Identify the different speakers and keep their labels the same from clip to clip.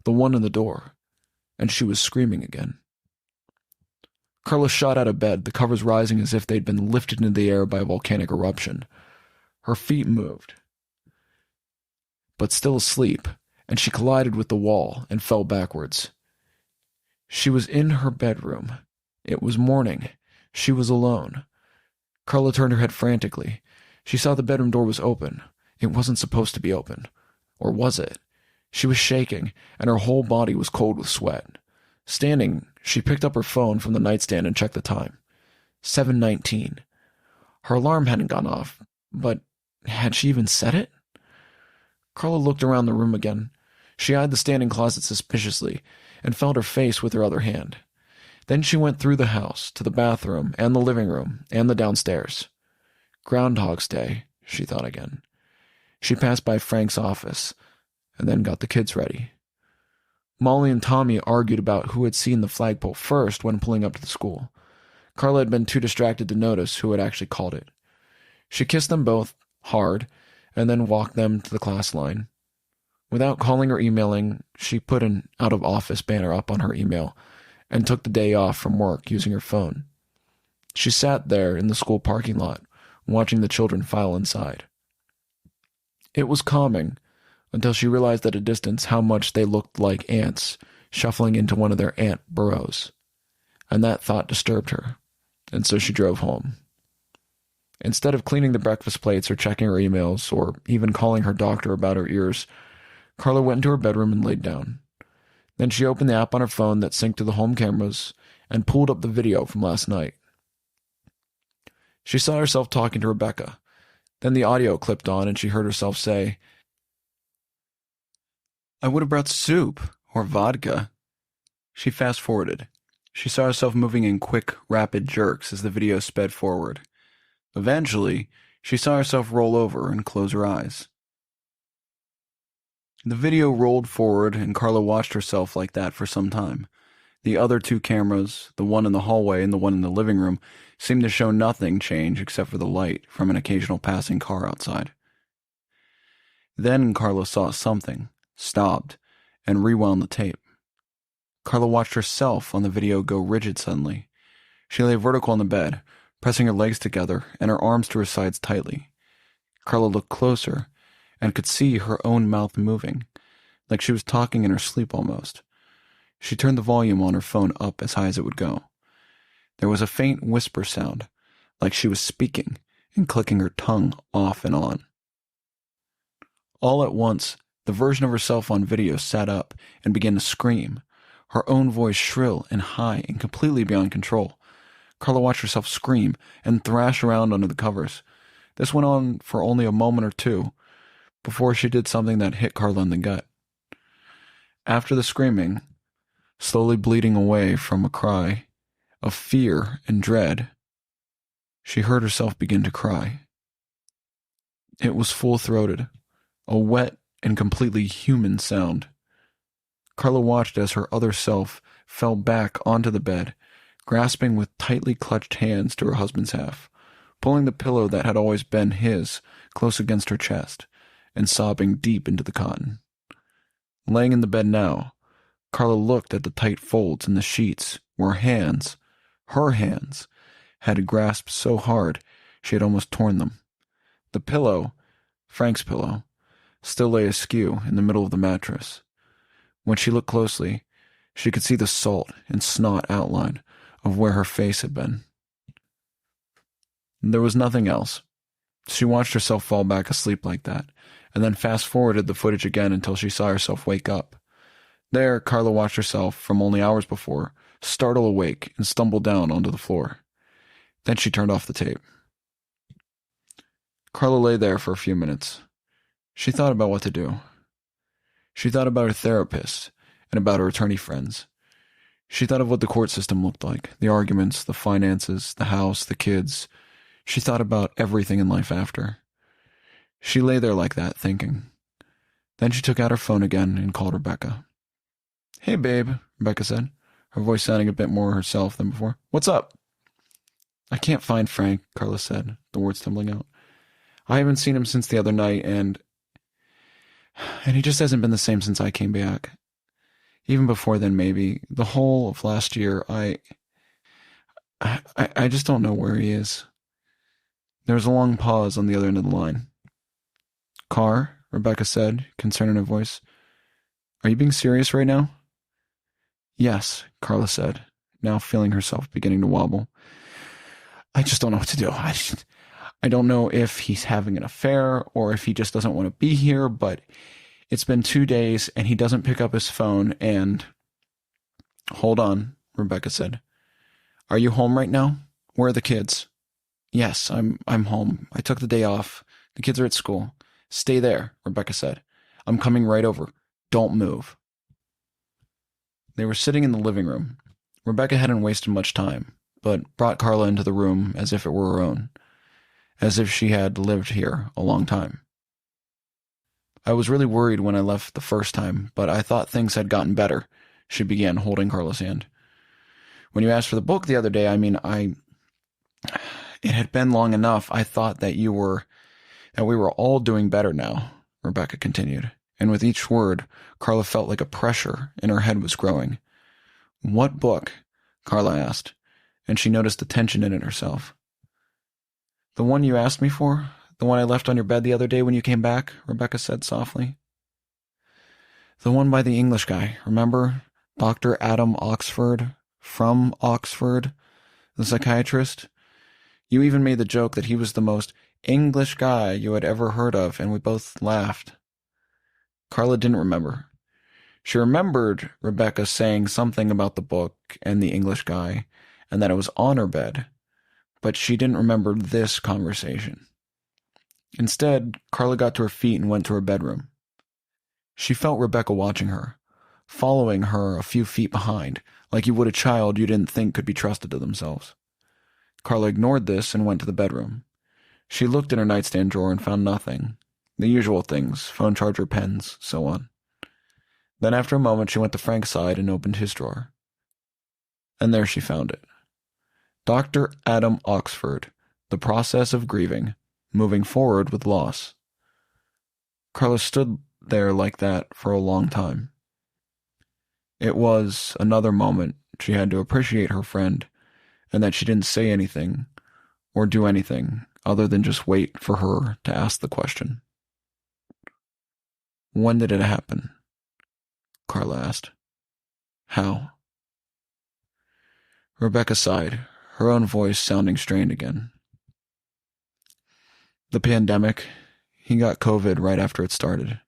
Speaker 1: the one in the door, and she was screaming again. Karla shot out of bed, the covers rising as if they'd been lifted into the air by a volcanic eruption. Her feet moved, but still asleep, and she collided with the wall and fell backwards. She was in her bedroom. It was morning. She was alone. Karla turned her head frantically. She saw the bedroom door was open. It wasn't supposed to be open. Or was it? She was shaking, and her whole body was cold with sweat. Standing, she picked up her phone from the nightstand and checked the time. 7:19. Her alarm hadn't gone off, but had she even set it? Karla looked around the room again. She eyed the standing closet suspiciously and felt her face with her other hand. Then she went through the house, to the bathroom and the living room and the downstairs. Groundhog's Day, she thought again. She passed by Frank's office and then got the kids ready. Molly and Tommy argued about who had seen the flagpole first when pulling up to the school. Karla had been too distracted to notice who had actually called it. She kissed them both hard and then walked them to the class line. Without calling or emailing, she put an out-of-office banner up on her email and took the day off from work using her phone. She sat there in the school parking lot, watching the children file inside. It was calming, until she realized at a distance how much they looked like ants shuffling into one of their ant burrows. And that thought disturbed her, and so she drove home. Instead of cleaning the breakfast plates or checking her emails, or even calling her doctor about her ears, Karla went into her bedroom and laid down. Then she opened the app on her phone that synced to the home cameras and pulled up the video from last night. She saw herself talking to Rebecca. Then the audio clipped on and she heard herself say, "I would have brought soup or vodka." She fast-forwarded. She saw herself moving in quick, rapid jerks as the video sped forward. Eventually, she saw herself roll over and close her eyes. The video rolled forward and Karla watched herself like that for some time. The other two cameras, the one in the hallway and the one in the living room, seemed to show nothing change except for the light from an occasional passing car outside. Then Karla saw something, stopped, and rewound the tape. Karla watched herself on the video go rigid suddenly. She lay vertical on the bed, pressing her legs together and her arms to her sides tightly. Karla looked closer and could see her own mouth moving, like she was talking in her sleep almost. She turned the volume on her phone up as high as it would go. There was a faint whisper sound, like she was speaking and clicking her tongue off and on. All at once, the version of herself on video sat up and began to scream, her own voice shrill and high and completely beyond control. Karla watched herself scream and thrash around under the covers. This went on for only a moment or two, before she did something that hit Karla in the gut. After the screaming, slowly bleeding away from a cry of fear and dread, she heard herself begin to cry. It was full-throated, a wet and completely human sound. Karla watched as her other self fell back onto the bed, grasping with tightly clutched hands to her husband's half, pulling the pillow that had always been his close against her chest, and sobbing deep into the cotton. Laying in the bed now, Karla looked at the tight folds in the sheets where hands, her hands, had grasped so hard she had almost torn them. The pillow, Frank's pillow, still lay askew in the middle of the mattress. When she looked closely, she could see the salt and snot outline of where her face had been. There was nothing else. She watched herself fall back asleep like that, and then fast-forwarded the footage again until she saw herself wake up. There, Karla watched herself, from only hours before, startle awake and stumble down onto the floor. Then she turned off the tape. Karla lay there for a few minutes. She thought about what to do. She thought about her therapist and about her attorney friends. She thought of what the court system looked like, the arguments, the finances, the house, the kids. She thought about everything in life after. She lay there like that, thinking. Then she took out her phone again and called Rebecca. "Hey, babe," Rebecca said, her voice sounding a bit more herself than before. "What's up?" "I can't find Frank," Karla said, the words tumbling out. "I haven't seen him since the other night, and he just hasn't been the same since I came back. Even before then, maybe. The whole of last year, I just don't know where he is. There was a long pause on the other end of the line. Carr, Rebecca said, concern in her voice. Are you being serious right now? Yes, Karla said, now feeling herself beginning to wobble. I just don't know what to do. I don't know if he's having an affair or if he just doesn't want to be here, but it's been 2 days and he doesn't pick up his phone and... Hold on, Rebecca said. Are you home right now? Where are the kids? Yes, I'm home. I took the day off. The kids are at school. Stay there, Rebecca said. I'm coming right over. Don't move. They were sitting in the living room. Rebecca hadn't wasted much time, but brought Karla into the room as if it were her own, as if she had lived here a long time. I was really worried when I left the first time, but I thought things had gotten better, she began, holding Karla's hand. When you asked for the book the other day, it had been long enough. I thought that we were all doing better now, Rebecca continued, and with each word, Karla felt like a pressure in her head was growing. What book? Karla asked, and she noticed the tension in it herself. The one you asked me for? The one I left on your bed the other day when you came back? Rebecca said softly. The one by the English guy, remember? Dr. Adam Oxford, from Oxford, the psychiatrist. You even made the joke that he was the most English guy you had ever heard of, and we both laughed. Karla didn't remember. She remembered Rebecca saying something about the book and the English guy, and that it was on her bed, but she didn't remember this conversation. Instead, Karla got to her feet and went to her bedroom. She felt Rebecca watching her, following her a few feet behind, like you would a child you didn't think could be trusted to themselves. Karla ignored this and went to the bedroom. She looked in her nightstand drawer and found nothing. The usual things, phone charger, pens, so on. Then after a moment she went to Frank's side and opened his drawer. And there she found it. Dr. Adam Oxford, The Process of Grieving, Moving Forward with Loss. Karla stood there like that for a long time. It was another moment she had to appreciate her friend, and that she didn't say anything or do anything other than just wait for her to ask the question. When did it happen? Karla asked. How? Rebecca sighed, her own voice sounding strained again. The pandemic. He got COVID right after it started.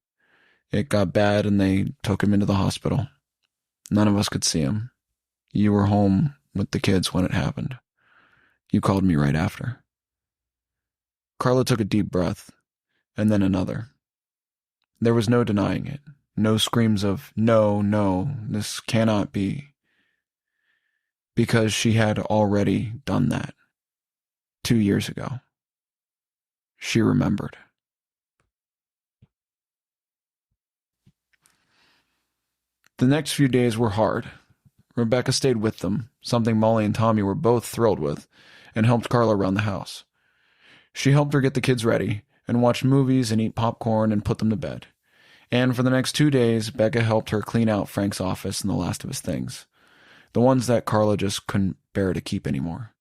Speaker 1: It got bad and they took him into the hospital. None of us could see him. You were home with the kids when it happened. You called me right after. Karla took a deep breath, and then another. There was no denying it. No screams of, no, this cannot be. Because she had already done that. 2 years ago. She remembered. The next few days were hard. Rebecca stayed with them, something Molly and Tommy were both thrilled with, and helped Karla around the house. She helped her get the kids ready, and watch movies and eat popcorn and put them to bed. And for the next 2 days, Becca helped her clean out Frank's office and the last of his things. The ones that Karla just couldn't bear to keep anymore.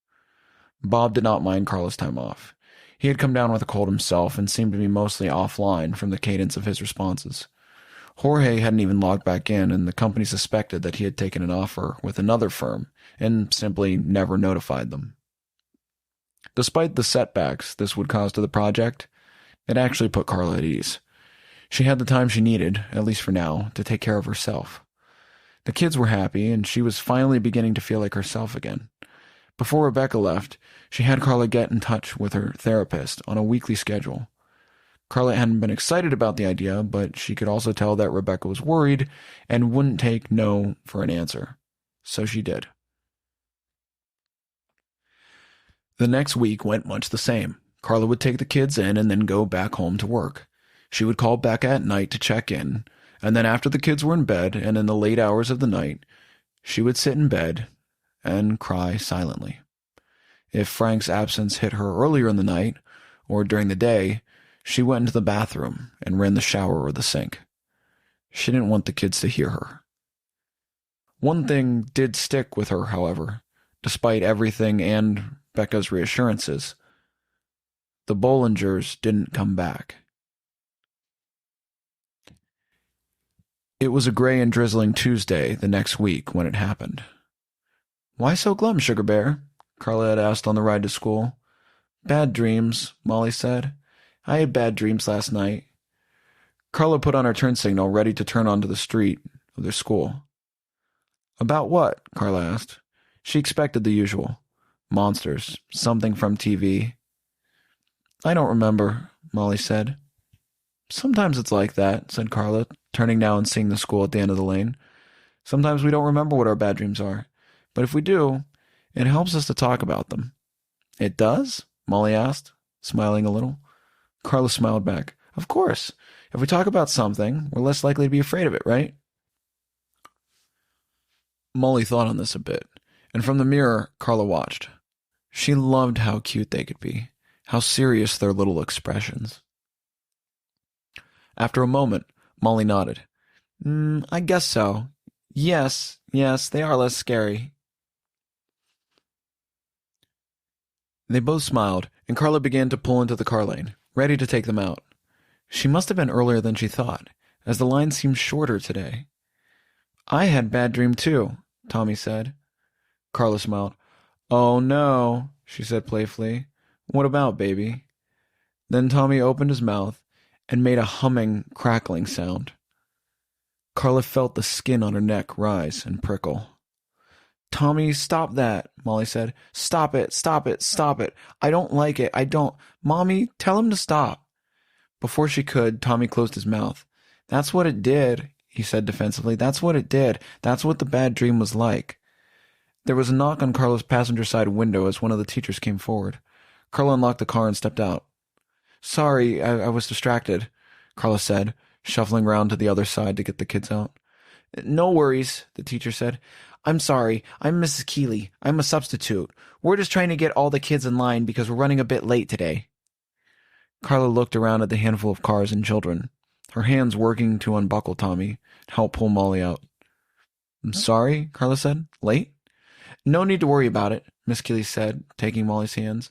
Speaker 1: Bob did not mind Karla's time off. He had come down with a cold himself and seemed to be mostly offline from the cadence of his responses. Jorge hadn't even logged back in, and the company suspected that he had taken an offer with another firm and simply never notified them. Despite the setbacks this would cause to the project, it actually put Karla at ease. She had the time she needed, at least for now, to take care of herself. The kids were happy, and she was finally beginning to feel like herself again. Before Rebecca left, she had Karla get in touch with her therapist on a weekly schedule. Karla hadn't been excited about the idea, but she could also tell that Rebecca was worried and wouldn't take no for an answer. So she did. The next week went much the same. Karla would take the kids in and then go back home to work. She would call Becca at night to check in, and then after the kids were in bed and in the late hours of the night, she would sit in bed and cry silently. If Frank's absence hit her earlier in the night or during the day, she went into the bathroom and ran the shower or the sink. She didn't want the kids to hear her. One thing did stick with her, however, despite everything and Becca's reassurances. The Bollingers didn't come back. It was a gray and drizzling Tuesday the next week when it happened. "Why so glum, Sugar Bear?" Karla had asked on the ride to school. "Bad dreams," Molly said. "I had bad dreams last night." Karla put on her turn signal, ready to turn onto the street of their school. "About what?" Karla asked. She expected the usual. Monsters, something from TV. "I don't remember," Molly said. "Sometimes it's like that," said Karla, turning now and seeing the school at the end of the lane. "Sometimes we don't remember what our bad dreams are. But if we do, it helps us to talk about them." "It does?" Molly asked, smiling a little. Karla smiled back. "Of course. If we talk about something, we're less likely to be afraid of it, right?" Molly thought on this a bit, and from the mirror, Karla watched. She loved how cute they could be, how serious their little expressions. After a moment, Molly nodded. I guess so. Yes, they are less scary." They both smiled, and Karla began to pull into the car lane, ready to take them out. She must have been earlier than she thought, as the line seemed shorter today. "I had bad dream too," Tommy said. Karla smiled. "Oh no," she said playfully. "What about, baby?" Then Tommy opened his mouth and made a humming, crackling sound. Karla felt the skin on her neck rise and prickle. "Tommy, stop that," Molly said. "Stop it, stop it, stop it. I don't like it, I don't. Mommy, tell him to stop." Before she could, Tommy closed his mouth. "That's what it did," he said defensively. "That's what it did. That's what the bad dream was like." There was a knock on Karla's passenger side window as one of the teachers came forward. Karla unlocked the car and stepped out. "Sorry, I was distracted," Karla said, shuffling round to the other side to get the kids out. "No worries," the teacher said. "I'm sorry. I'm Mrs. Keeley. I'm a substitute. We're just trying to get all the kids in line because we're running a bit late today." Karla looked around at the handful of cars and children, her hands working to unbuckle Tommy and help pull Molly out. "I'm sorry," Karla said. "Late?" "No need to worry about it," Miss Keeley said, taking Molly's hands.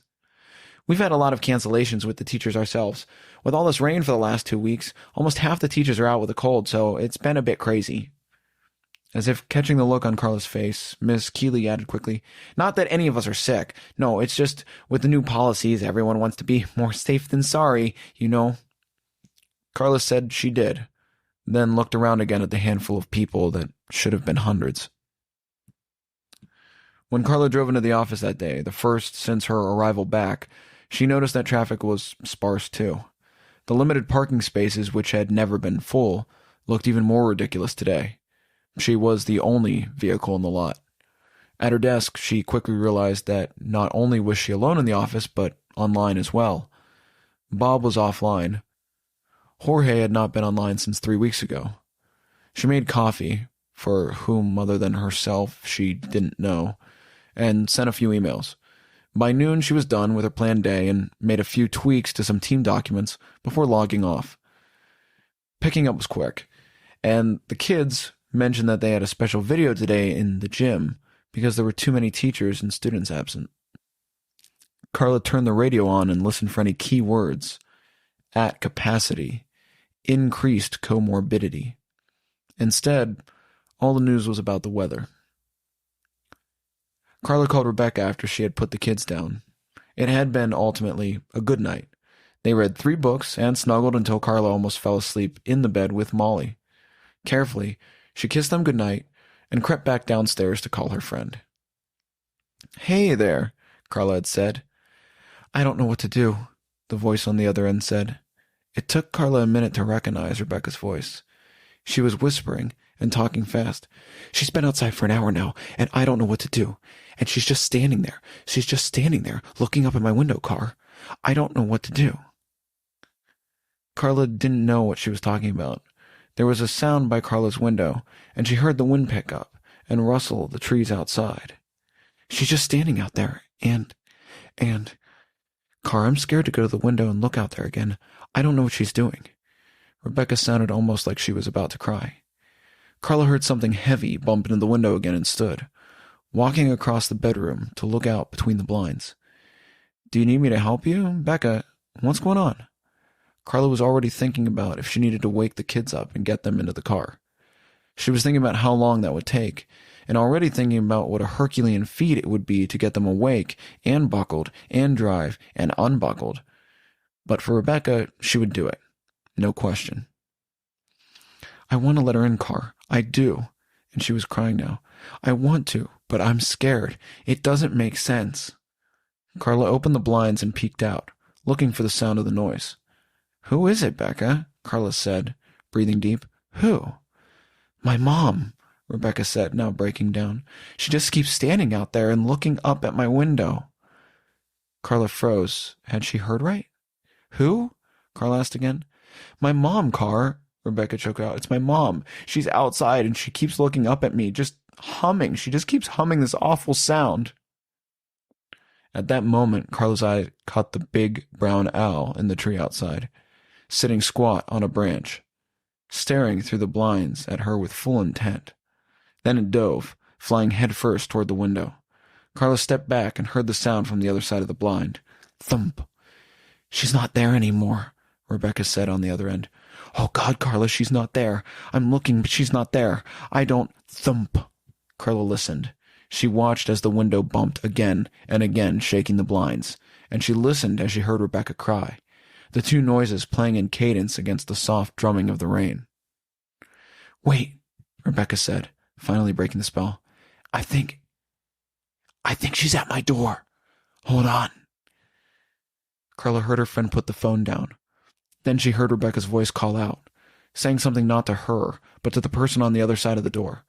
Speaker 1: "We've had a lot of cancellations with the teachers ourselves. With all this rain for the last 2 weeks, almost half the teachers are out with a cold, so it's been a bit crazy." As if catching the look on Karla's face, Miss Keeley added quickly, "Not that any of us are sick. No, it's just with the new policies, everyone wants to be more safe than sorry, you know." Karla said she did, then looked around again at the handful of people that should have been hundreds. When Karla drove into the office that day, the first since her arrival back, she noticed that traffic was sparse too. The limited parking spaces, which had never been full, looked even more ridiculous today. She was the only vehicle in the lot. At her desk, she quickly realized that not only was she alone in the office, but online as well. Bob was offline. Jorge had not been online since 3 weeks ago. She made coffee, for whom other than herself she didn't know, and sent a few emails. By noon, she was done with her planned day and made a few tweaks to some team documents before logging off. Picking up was quick, and the kids mentioned that they had a special video today in the gym because there were too many teachers and students absent. Karla turned the radio on and listened for any key words. At capacity. Increased comorbidity. Instead, all the news was about the weather. Karla called Rebecca after she had put the kids down. It had been, ultimately, a good night. They read 3 books and snuggled until Karla almost fell asleep in the bed with Molly. Carefully, she kissed them goodnight and crept back downstairs to call her friend. "Hey there," Karla had said. "I don't know what to do," the voice on the other end said. It took Karla a minute to recognize Rebecca's voice. She was whispering and talking fast. "She's been outside for an hour now, and I don't know what to do. And she's just standing there. She's just standing there, looking up at my window car. I don't know what to do." Karla didn't know what she was talking about. There was a sound by Karla's window, and she heard the wind pick up and rustle the trees outside. "She's just standing out there, and... Car, I'm scared to go to the window and look out there again. I don't know what she's doing." Rebecca sounded almost like she was about to cry. Karla heard something heavy bump into the window again and stood, walking across the bedroom to look out between the blinds. "Do you need me to help you? Becca, what's going on?" Karla was already thinking about if she needed to wake the kids up and get them into the car. She was thinking about how long that would take, and already thinking about what a Herculean feat it would be to get them awake and buckled and drive and unbuckled. But for Rebecca, she would do it. No question. "I want to let her in, Car. I do." And she was crying now. "I want to, but I'm scared. It doesn't make sense." Karla opened the blinds and peeked out, looking for the sound of the noise. "Who is it, Becca?" Karla said, breathing deep. "Who?" "My mom," Rebecca said, now breaking down. "She just keeps standing out there and looking up at my window." Karla froze. Had she heard right? "Who?" Karla asked again. "My mom, Car," Rebecca choked out. "It's my mom. She's outside and she keeps looking up at me, just humming. She just keeps humming this awful sound." At that moment, Karla's eye caught the big brown owl in the tree outside, sitting squat on a branch, staring through the blinds at her with full intent. Then it dove, flying headfirst toward the window. Karla stepped back and heard the sound from the other side of the blind. Thump. "She's not there anymore," Rebecca said on the other end. "Oh God, Karla, she's not there. I'm looking, but she's not there. I don't—" Thump. Karla listened. She watched as the window bumped again and again, shaking the blinds, and she listened as she heard Rebecca cry, the two noises playing in cadence against the soft drumming of the rain. "Wait," Rebecca said, finally breaking the spell. I think she's at my door. Hold on." Karla heard her friend put the phone down. Then she heard Rebecca's voice call out, saying something not to her, but to the person on the other side of the door.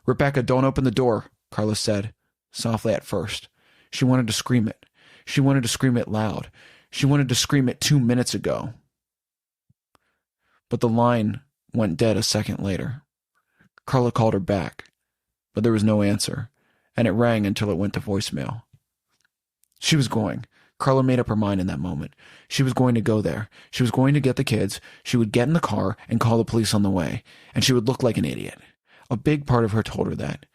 Speaker 1: "Rebecca, don't open the door," Karla said, softly at first. She wanted to scream it. She wanted to scream it loud. She wanted to scream it 2 minutes ago. But the line went dead a second later. Karla called her back, but there was no answer, and it rang until it went to voicemail. She was going. Karla made up her mind in that moment. She was going to go there. She was going to get the kids. She would get in the car and call the police on the way, and she would look like an idiot. A big part of her told her that.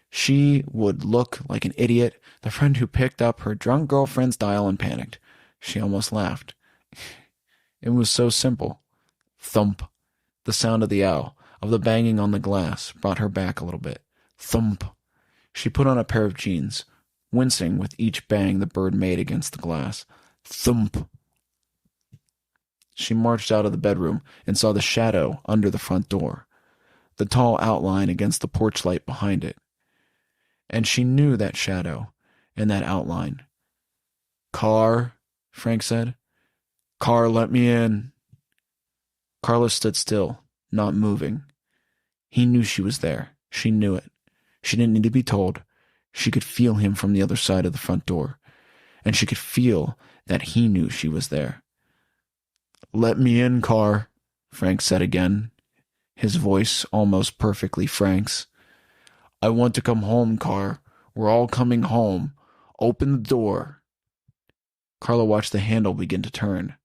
Speaker 1: She would look like an idiot, the friend who picked up her drunk girlfriend's dial and panicked. She almost laughed. It was so simple. Thump. The sound of the owl, of the banging on the glass, brought her back a little bit. Thump. She put on a pair of jeans, wincing with each bang the bird made against the glass. Thump. She marched out of the bedroom and saw the shadow under the front door, the tall outline against the porch light behind it. And she knew that shadow and that outline. "Car," Frank said. "Car, let me in." Karla stood still, not moving. He knew she was there. She knew it. She didn't need to be told. She could feel him from the other side of the front door, and she could feel that he knew she was there. "Let me in, Car," Frank said again, his voice almost perfectly Frank's. "I want to come home, Car. We're all coming home. Open the door." Karla watched the handle begin to turn.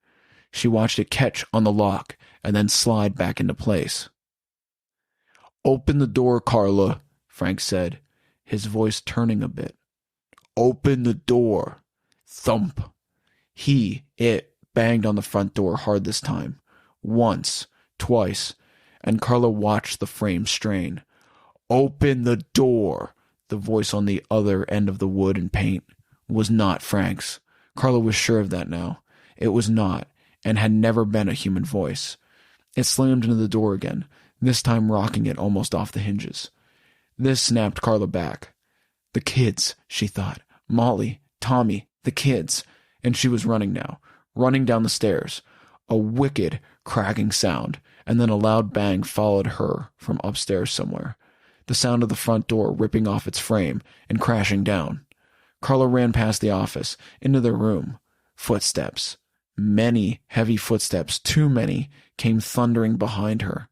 Speaker 1: She watched it catch on the lock and then slide back into place. "Open the door, Karla," Frank said, his voice turning a bit. "Open the door." Thump. It banged on the front door hard this time. Once, twice, and Karla watched the frame strain. "Open the door." The voice on the other end of the wood and paint was not Frank's. Karla was sure of that now. It was not, and had never been a human voice. It slammed into the door again, this time rocking it almost off the hinges. This snapped Karla back. The kids, she thought. Molly, Tommy, the kids. And she was running now, running down the stairs. A wicked, cracking sound, and then a loud bang followed her from upstairs somewhere. The sound of the front door ripping off its frame and crashing down. Karla ran past the office, into their room. Footsteps. Many heavy footsteps, too many, came thundering behind her.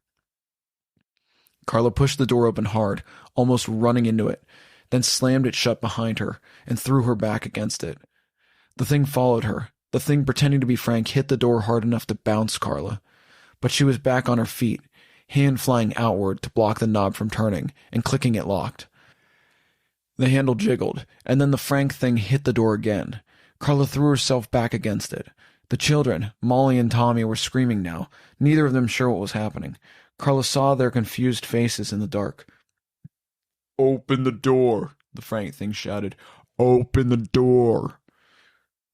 Speaker 1: Karla pushed the door open hard, almost running into it, then slammed it shut behind her and threw her back against it. The thing followed her. The thing pretending to be Frank hit the door hard enough to bounce Karla. But she was back on her feet, hand flying outward to block the knob from turning, and clicking it locked. The handle jiggled, and then the Frank thing hit the door again. Karla threw herself back against it. The children, Molly and Tommy, were screaming now, neither of them sure what was happening. Karla saw their confused faces in the dark. "Open the door," the Frank thing shouted. "Open the door."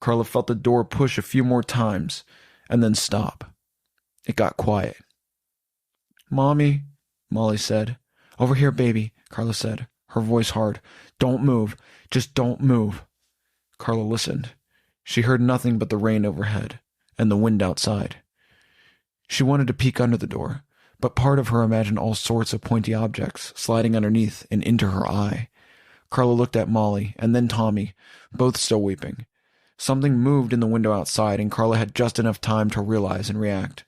Speaker 1: Karla felt the door push a few more times, and then stop. It got quiet. "Mommy," Molly said. "Over here, baby," Karla said, her voice hard. "Don't move. Just don't move." Karla listened. She heard nothing but the rain overhead, and the wind outside. She wanted to peek under the door, but part of her imagined all sorts of pointy objects sliding underneath and into her eye. Karla looked at Molly, and then Tommy, both still weeping. Something moved in the window outside, and Karla had just enough time to realize and react.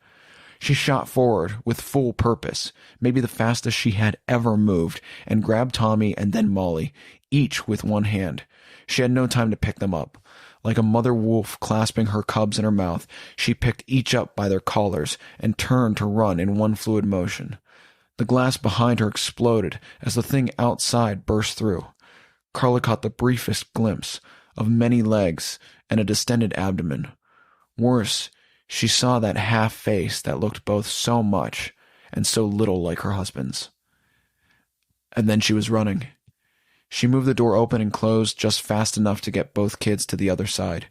Speaker 1: She shot forward with full purpose, maybe the fastest she had ever moved, and grabbed Tommy and then Molly, each with one hand. She had no time to pick them up. Like a mother wolf clasping her cubs in her mouth, she picked each up by their collars and turned to run in one fluid motion. The glass behind her exploded as the thing outside burst through. Karla caught the briefest glimpse of many legs and a distended abdomen. Worse, she saw that half face that looked both so much and so little like her husband's. And then she was running. She moved the door open and closed just fast enough to get both kids to the other side.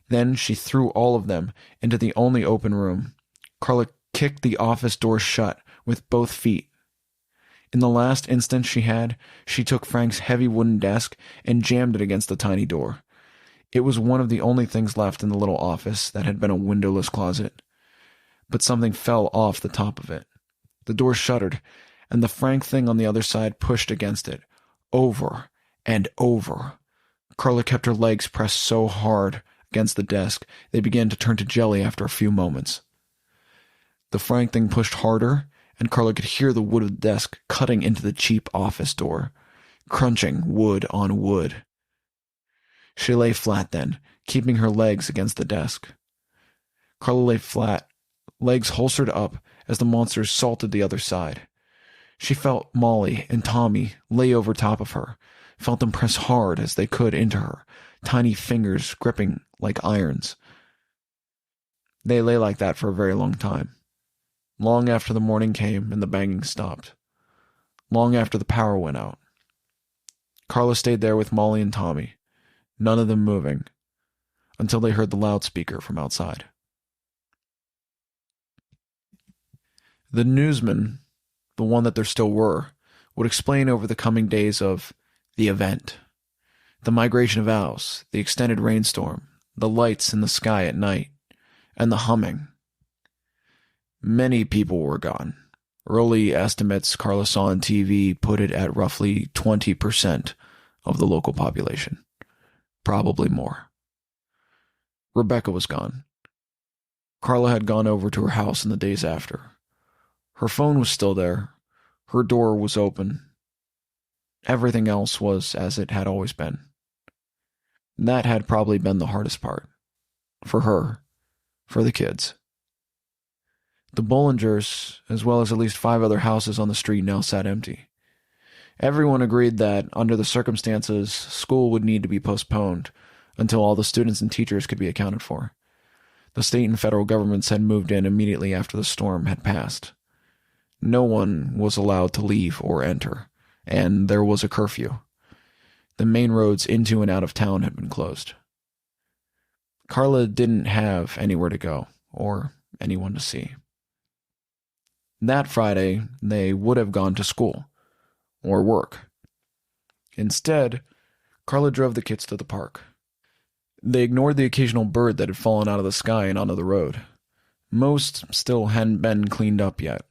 Speaker 1: Then she threw all of them into the only open room. Karla kicked the office door shut with both feet. In the last instant she took Frank's heavy wooden desk and jammed it against the tiny door. It was one of the only things left in the little office that had been a windowless closet. But something fell off the top of it. The door shuttered, and the Frank thing on the other side pushed against it, over and over. Karla kept her legs pressed so hard against the desk, they began to turn to jelly after a few moments. The Frank thing pushed harder, and Karla could hear the wood of the desk cutting into the cheap office door, crunching wood on wood. She lay flat then, keeping her legs against the desk. Karla lay flat, legs holstered up as the monsters salted the other side. She felt Molly and Tommy lay over top of her, felt them press hard as they could into her, tiny fingers gripping like irons. They lay like that for a very long time. Long after the morning came and the banging stopped. Long after the power went out. Karla stayed there with Molly and Tommy, none of them moving, until they heard the loudspeaker from outside. The newsman, the one that there still were, would explain over the coming days of the event, the migration of owls, the extended rainstorm, the lights in the sky at night, and the humming. Many people were gone. Early estimates Karla saw on TV put it at roughly 20% of the local population. Probably more. Rebecca was gone. Karla had gone over to her house in the days after. Her phone was still there. Her door was open. Everything else was as it had always been. That had probably been the hardest part. For her. For the kids. The Bollingers, as well as at least 5 other houses on the street, now sat empty. Everyone agreed that, under the circumstances, school would need to be postponed until all the students and teachers could be accounted for. The state and federal governments had moved in immediately after the storm had passed. No one was allowed to leave or enter, and there was a curfew. The main roads into and out of town had been closed. Karla didn't have anywhere to go, or anyone to see. That Friday, they would have gone to school, or work. Instead, Karla drove the kids to the park. They ignored the occasional bird that had fallen out of the sky and onto the road. Most still hadn't been cleaned up yet,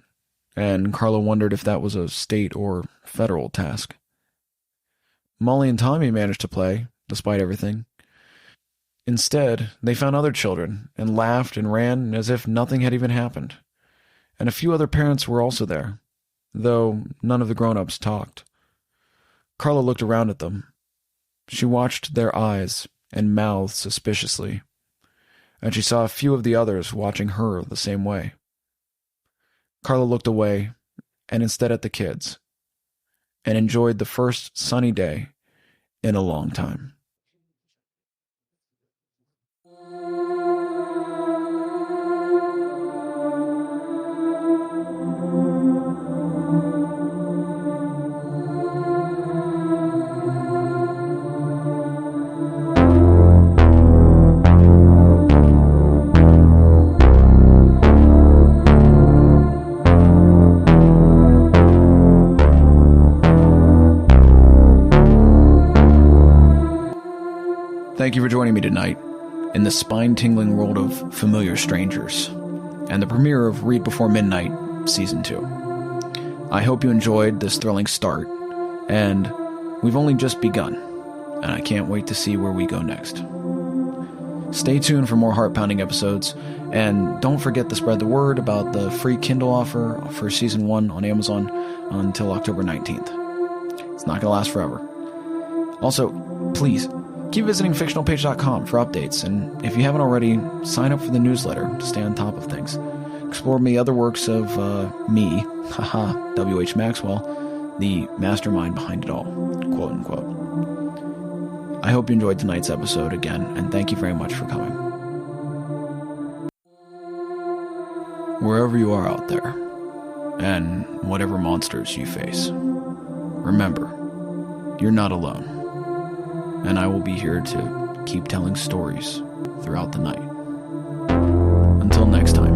Speaker 1: and Karla wondered if that was a state or federal task. Molly and Tommy managed to play, despite everything. Instead, they found other children and laughed and ran as if nothing had even happened. And a few other parents were also there, though none of the grown-ups talked. Karla looked around at them. She watched their eyes and mouths suspiciously, and she saw a few of the others watching her the same way. Karla looked away and instead at the kids and enjoyed the first sunny day in a long time. Thank you for joining me tonight in the spine-tingling world of Familiar Strangers and the premiere of Read Before Midnight Season 2. I hope you enjoyed this thrilling start, and we've only just begun, and I can't wait to see where we go next. Stay tuned for more heart-pounding episodes, and don't forget to spread the word about the free Kindle offer for Season 1 on Amazon until October 19th. It's not going to last forever. Also, please, keep visiting fictionalpage.com for updates, and if you haven't already, sign up for the newsletter to stay on top of things. Explore the other works of me, W.H. Maxwell, the mastermind behind it all, quote unquote. I hope you enjoyed tonight's episode again, and thank you very much for coming. Wherever you are out there, and whatever monsters you face, remember, you're not alone. And I will be here to keep telling stories throughout the night. Until next time.